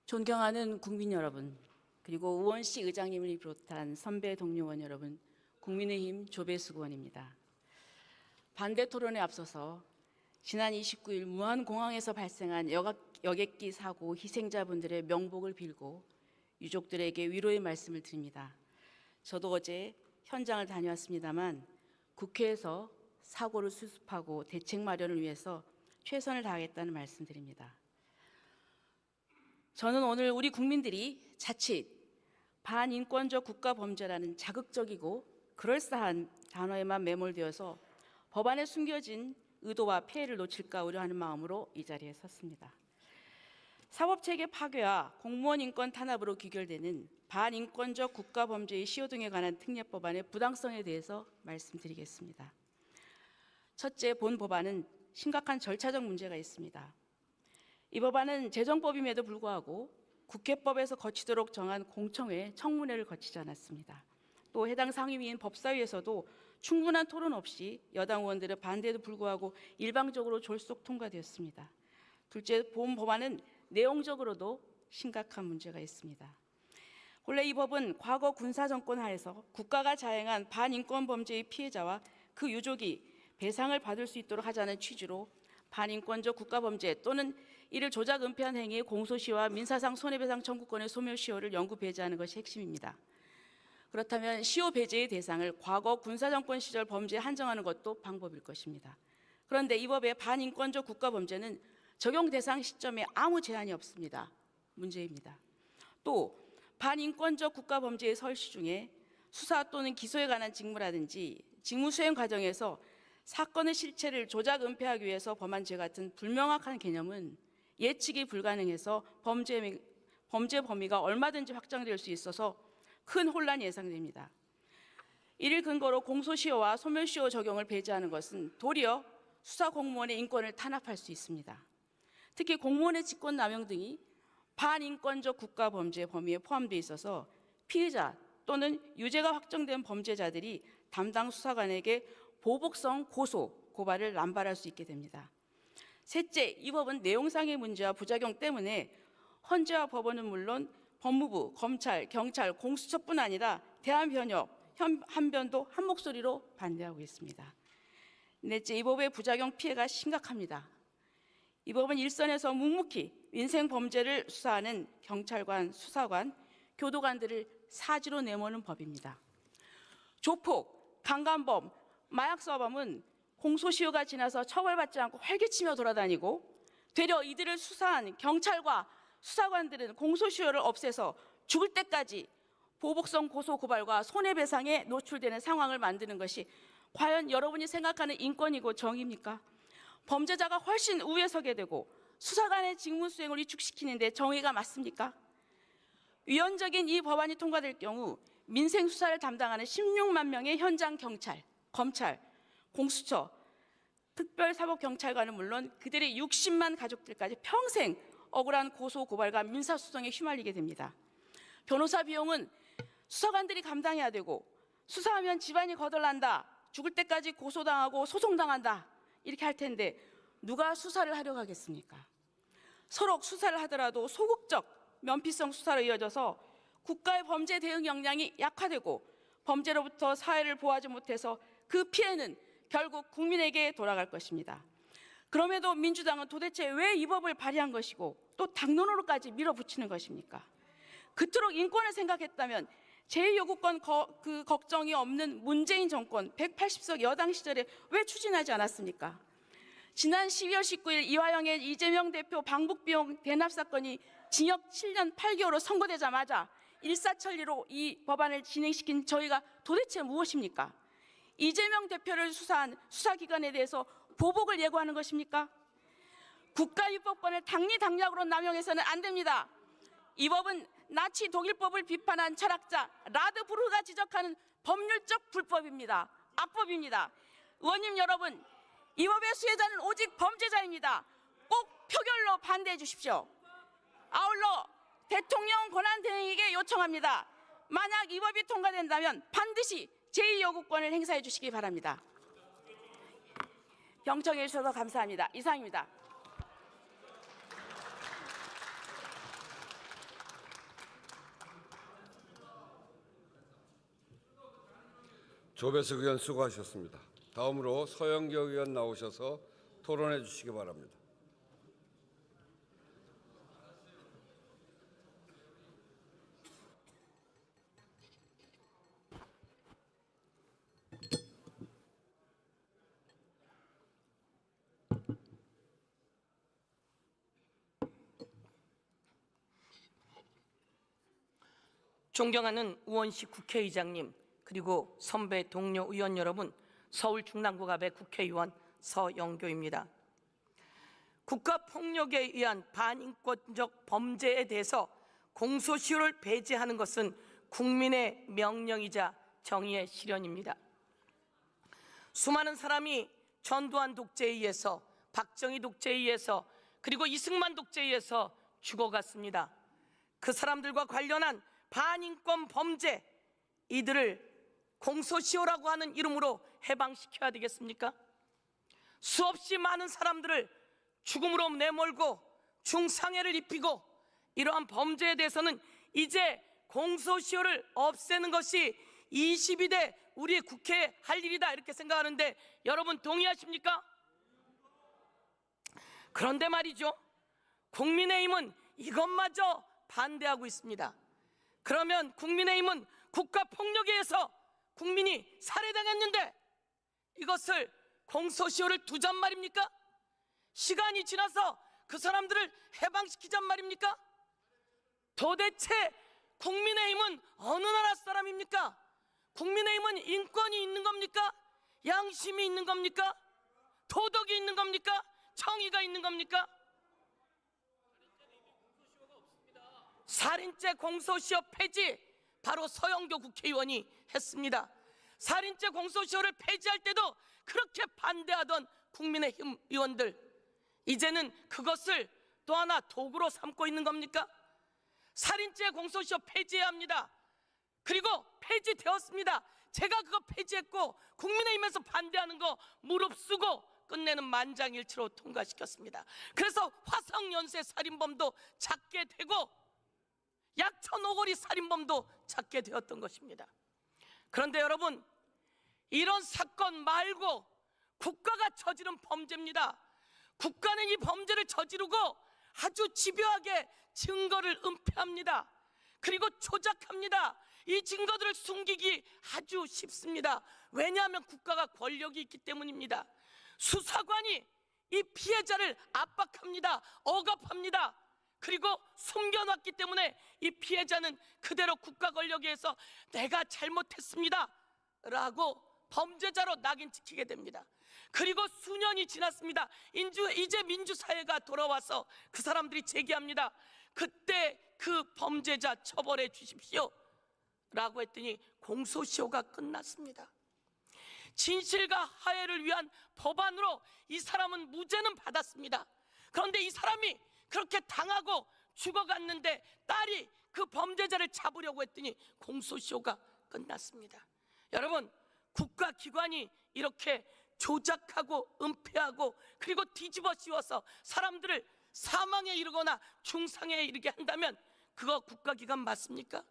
존경하는 국민 여러분, 그리고 우원식 의장님을 비롯한 선배 동료원 여러분, 국민의힘 조배수 의원입니다. 반대 토론에 앞서서 지난 29일 무안공항에서 발생한 여객기 사고 희생자분들의 명복을 빌고 유족들에게 위로의 말씀을 드립니다. 저도 어제 현장을 다녀왔습니다만 국회에서 사고를 수습하고 대책 마련을 위해서 최선을 다하겠다는 말씀드립니다. 저는 오늘 우리 국민들이 자칫 반인권적 국가범죄라는 자극적이고 그럴싸한 단어에만 매몰되어서 법안에 숨겨진 의도와 폐해를 놓칠까 우려하는 마음으로 이 자리에 섰습니다. 사법체계 파괴와 공무원 인권 탄압으로 귀결되는 반인권적 국가범죄의 시효 등에 관한 특례법안의 부당성에 대해서 말씀드리겠습니다. 첫째, 본 법안은 심각한 절차적 문제가 있습니다. 이 법안은 재정법임에도 불구하고 국회법에서 거치도록 정한 공청회, 청문회를 거치지 않았습니다. 또 해당 상임위인 법사위에서도 충분한 토론 없이 여당 의원들의 반대에도 불구하고 일방적으로 졸속 통과되었습니다. 둘째, 본 법안은 내용적으로도 심각한 문제가 있습니다. 본래 이 법은 과거 군사정권 하에서 국가가 자행한 반인권 범죄의 피해자와 그 유족이 배상을 받을 수 있도록 하자는 취지로 반인권적 국가범죄 또는 이를 조작 은폐한 행위의 공소시효와 민사상 손해배상 청구권의 소멸시효를 영구 배제하는 것이 핵심입니다. 그렇다면 시효 배제의 대상을 과거 군사정권 시절 범죄에 한정하는 것도 방법일 것입니다. 그런데 이 법의 반인권적 국가범죄는 적용 대상 시점에 아무 제한이 없습니다. 문제입니다. 또 반인권적 국가범죄의 설시 중에 수사 또는 기소에 관한 직무라든지 직무 수행 과정에서 사건의 실체를 조작 은폐하기 위해서 범한 죄 같은 불명확한 개념은 예측이 불가능해서 범죄 범위가 얼마든지 확장될 수 있어서 큰 혼란이 예상됩니다. 이를 근거로 공소시효와 소멸시효 적용을 배제하는 것은 도리어 수사 공무원의 인권을 탄압할 수 있습니다. 특히 공무원의 직권남용 등이 반인권적 국가범죄 범위에 포함되어 있어서 피해자 또는 유죄가 확정된 범죄자들이 담당 수사관에게 보복성 고소, 고발을 남발할 수 있게 됩니다. 셋째, 이 법은 내용상의 문제와 부작용 때문에 헌재와 법원은 물론 법무부, 검찰, 경찰, 공수처뿐 아니라 대한변협, 한변도 한 목소리로 반대하고 있습니다. 넷째, 이 법의 부작용 피해가 심각합니다. 이 법은 일선에서 묵묵히 민생 범죄를 수사하는 경찰관, 수사관, 교도관들을 사지로 내모는 법입니다. 조폭, 강간범, 마약서범은 공소시효가 지나서 처벌받지 않고 활개치며 돌아다니고 되려 이들을 수사한 경찰과 수사관들은 공소시효를 없애서 죽을 때까지 보복성 고소 고발과 손해배상에 노출되는 상황을 만드는 것이 과연 여러분이 생각하는 인권이고 정의입니까? 범죄자가 훨씬 우위에 서게 되고 수사관의 직무 수행을 위축시키는데 정의가 맞습니까? 위헌적인 이 법안이 통과될 경우 민생 수사를 담당하는 16만 명의 현장 경찰, 검찰, 공수처, 특별사법경찰관은 물론 그들의 60만 가족들까지 평생 억울한 고소, 고발과 민사소송에 휘말리게 됩니다. 변호사 비용은 수사관들이 감당해야 되고 수사하면 집안이 거덜난다, 죽을 때까지 고소당하고 소송당한다 이렇게 할 텐데 누가 수사를 하려고 하겠습니까? 서로 수사를 하더라도 소극적, 면피성 수사로 이어져서 국가의 범죄 대응 역량이 약화되고 범죄로부터 사회를 보호하지 못해서 그 피해는 결국 국민에게 돌아갈 것입니다. 그럼에도 민주당은 도대체 왜 이 법을 발의한 것이고 또 당론으로까지 밀어붙이는 것입니까? 그토록 인권을 생각했다면 제2요구권 걱정이 없는 문재인 정권 180석 여당 시절에 왜 추진하지 않았습니까? 지난 12월 19일 이화영의 이재명 대표 방북비용 대납 사건이 징역 7년 8개월로 선고되자마자 일사천리로 이 법안을 진행시킨 저희가 도대체 무엇입니까? 이재명 대표를 수사한 수사기관에 대해서 보복을 예고하는 것입니까? 국가입법권을 당리당략으로 남용해서는 안 됩니다. 이 법은 나치 독일법을 비판한 철학자 라드부르가 지적하는 법률적 불법입니다. 악법입니다. 의원님 여러분, 이 법의 수혜자는 오직 범죄자입니다. 꼭 표결로 반대해 주십시오. 아울러 대통령 권한대행에게 요청합니다. 만약 이 법이 통과된다면 반드시 제2요구권을 행사해 주시기 바랍니다. 경청해 주셔서 감사합니다. 이상입니다. 조배석 의원 수고하셨습니다. 다음으로 서영교 의원 나오셔서 토론해 주시기 바랍니다. 존경하는 우원식 국회의장님, 그리고 선배 동료 의원 여러분, 서울 중랑구갑의 국회의원 서영교입니다. 국가폭력에 의한 반인권적 범죄에 대해서 공소시효를 배제하는 것은 국민의 명령이자 정의의 실현입니다. 수많은 사람이 전두환 독재에 의해서, 박정희 독재에 의해서, 그리고 이승만 독재에 의해서 죽어갔습니다. 그 사람들과 관련한 반인권 범죄, 이들을 공소시효라고 하는 이름으로 해방시켜야 되겠습니까? 수없이 많은 사람들을 죽음으로 내몰고 중상해를 입히고 이러한 범죄에 대해서는 이제 공소시효를 없애는 것이 22대 우리 국회에 할 일이다, 이렇게 생각하는데 여러분 동의하십니까? 그런데 말이죠, 국민의힘은 이것마저 반대하고 있습니다. 그러면 국민의힘은 국가폭력에 의해서 국민이 살해당했는데 이것을 공소시효를 두잔 말입니까? 시간이 지나서 그 사람들을 해방시키잔 말입니까? 도대체 국민의힘은 어느 나라 사람입니까? 국민의힘은 인권이 있는 겁니까? 양심이 있는 겁니까? 도덕이 있는 겁니까? 정의가 있는 겁니까? 살인죄 공소시효 폐지, 바로 서영교 국회의원이 했습니다. 살인죄 공소시효를 폐지할 때도 그렇게 반대하던 국민의힘 의원들, 이제는 그것을 또 하나 도구로 삼고 있는 겁니까? 살인죄 공소시효 폐지해야 합니다. 그리고 폐지되었습니다. 제가 그거 폐지했고 국민의힘에서 반대하는 거 무릅쓰고 끝내는 만장일치로 통과시켰습니다. 그래서 화성연쇄 살인범도 잡게 되고 약천 오거리 살인범도 잡게 되었던 것입니다. 그런데 여러분, 이런 사건 말고 국가가 저지른 범죄입니다. 국가는 이 범죄를 저지르고 아주 집요하게 증거를 은폐합니다. 그리고 조작합니다. 이 증거들을 숨기기 아주 쉽습니다. 왜냐하면 국가가 권력이 있기 때문입니다. 수사관이 이 피해자를 압박합니다. 억압합니다. 그리고 숨겨놨기 때문에 이 피해자는 그대로 국가 권력에 의해서 내가 잘못했습니다 라고 범죄자로 낙인 찍히게 됩니다. 그리고 수년이 지났습니다. 이제 민주사회가 돌아와서 그 사람들이 제기합니다. 그때 그 범죄자 처벌해 주십시오 라고 했더니 공소시효가 끝났습니다. 진실과 화해를 위한 법안으로 이 사람은 무죄는 받았습니다. 그런데 이 사람이 그렇게 당하고 죽어갔는데 딸이 그 범죄자를 잡으려고 했더니 공소시효가 끝났습니다. 여러분, 국가기관이 이렇게 조작하고 은폐하고 그리고 뒤집어 씌워서 사람들을 사망에 이르거나 중상에 이르게 한다면 그거 국가기관 맞습니까?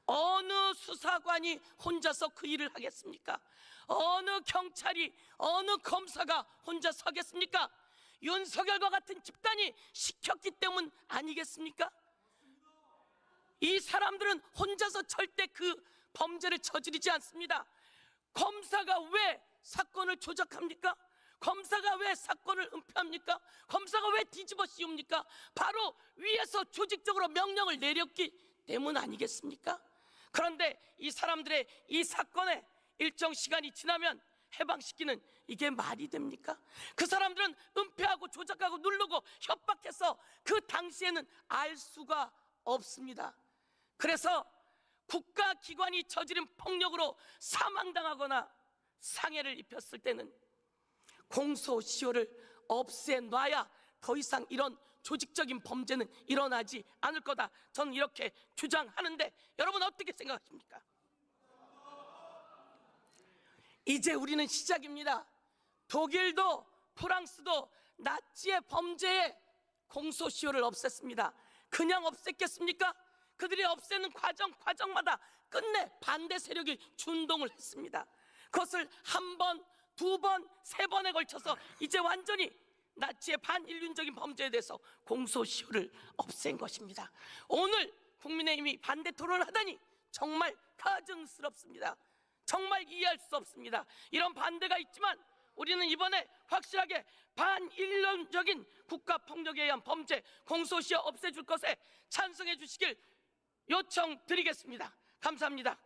어느 수사관이 혼자서 그 일을 하겠습니까? 어느 경찰이, 어느 검사가 혼자서 하겠습니까? 윤석열과 같은 집단이 시켰기 때문 아니겠습니까? 이 사람들은 혼자서 절대 그 범죄를 저지르지 않습니다. 검사가 왜 사건을 조작합니까? 검사가 왜 사건을 은폐합니까? 검사가 왜 뒤집어 씌웁니까? 바로 위에서 조직적으로 명령을 내렸기 때문 아니겠습니까? 그런데 이 사람들의 이 사건에 일정 시간이 지나면 해방시키는, 이게 말이 됩니까? 그 사람들은 은폐하고 조작하고 누르고 협박해서 그 당시에는 알 수가 없습니다. 그래서 국가기관이 저지른 폭력으로 사망당하거나 상해를 입혔을 때는 공소시효를 없애놔야 더 이상 이런 조직적인 범죄는 일어나지 않을 거다, 저는 이렇게 주장하는데 여러분 어떻게 생각하십니까? 이제 우리는 시작입니다. 독일도 프랑스도 나치의 범죄에 공소시효를 없앴습니다. 그냥 없앴겠습니까? 그들이 없애는 과정마다 끝내 반대 세력이 준동을 했습니다. 그것을 한 번, 두 번, 세 번에 걸쳐서 이제 완전히 나치의 반인륜적인 범죄에 대해서 공소시효를 없앤 것입니다. 오늘 국민의힘이 반대 토론을 하다니 정말 가증스럽습니다. 정말 이해할 수 없습니다. 이런 반대가 있지만 우리는 이번에 확실하게 반인륜적인 국가폭력에 의한 범죄 공소시효 없애줄 것에 찬성해 주시길 요청드리겠습니다. 감사합니다.